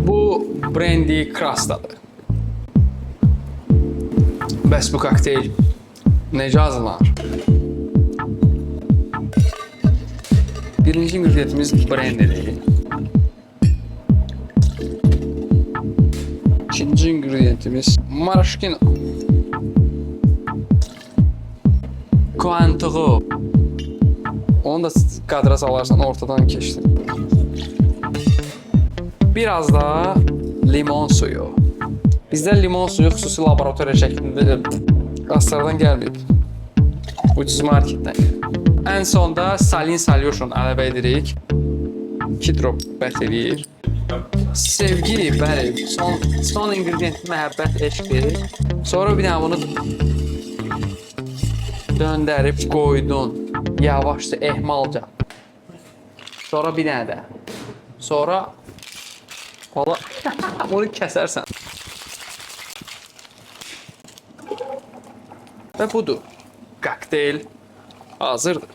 Bu Brandy Crustadır. Bəs bu kokteyl necə hazırlanır? Birinci ingrediyentimiz brandydir. İkinci ingrediyentimiz maraşkino. Cointreau. Onu da kadra salarsan ortadan keçdir. Biraz da limon suyu. Bizdə limon suyu xüsusi laboratoriya şəklində qaslardan gəlməyib. Ucuz marketdən. Ən sonda salin solution əlavə edirik. 2 drop bət eləyir. Sevgi, bəli, son ingredient məhəbbət, eşqdir. Sonra bir dənə bunu döndərib qoydun. Yavaşca, ehmalca. Sonra bir dənə də. Sonra valla onu kəsərsən. Və budur. Kokteyl hazırdır.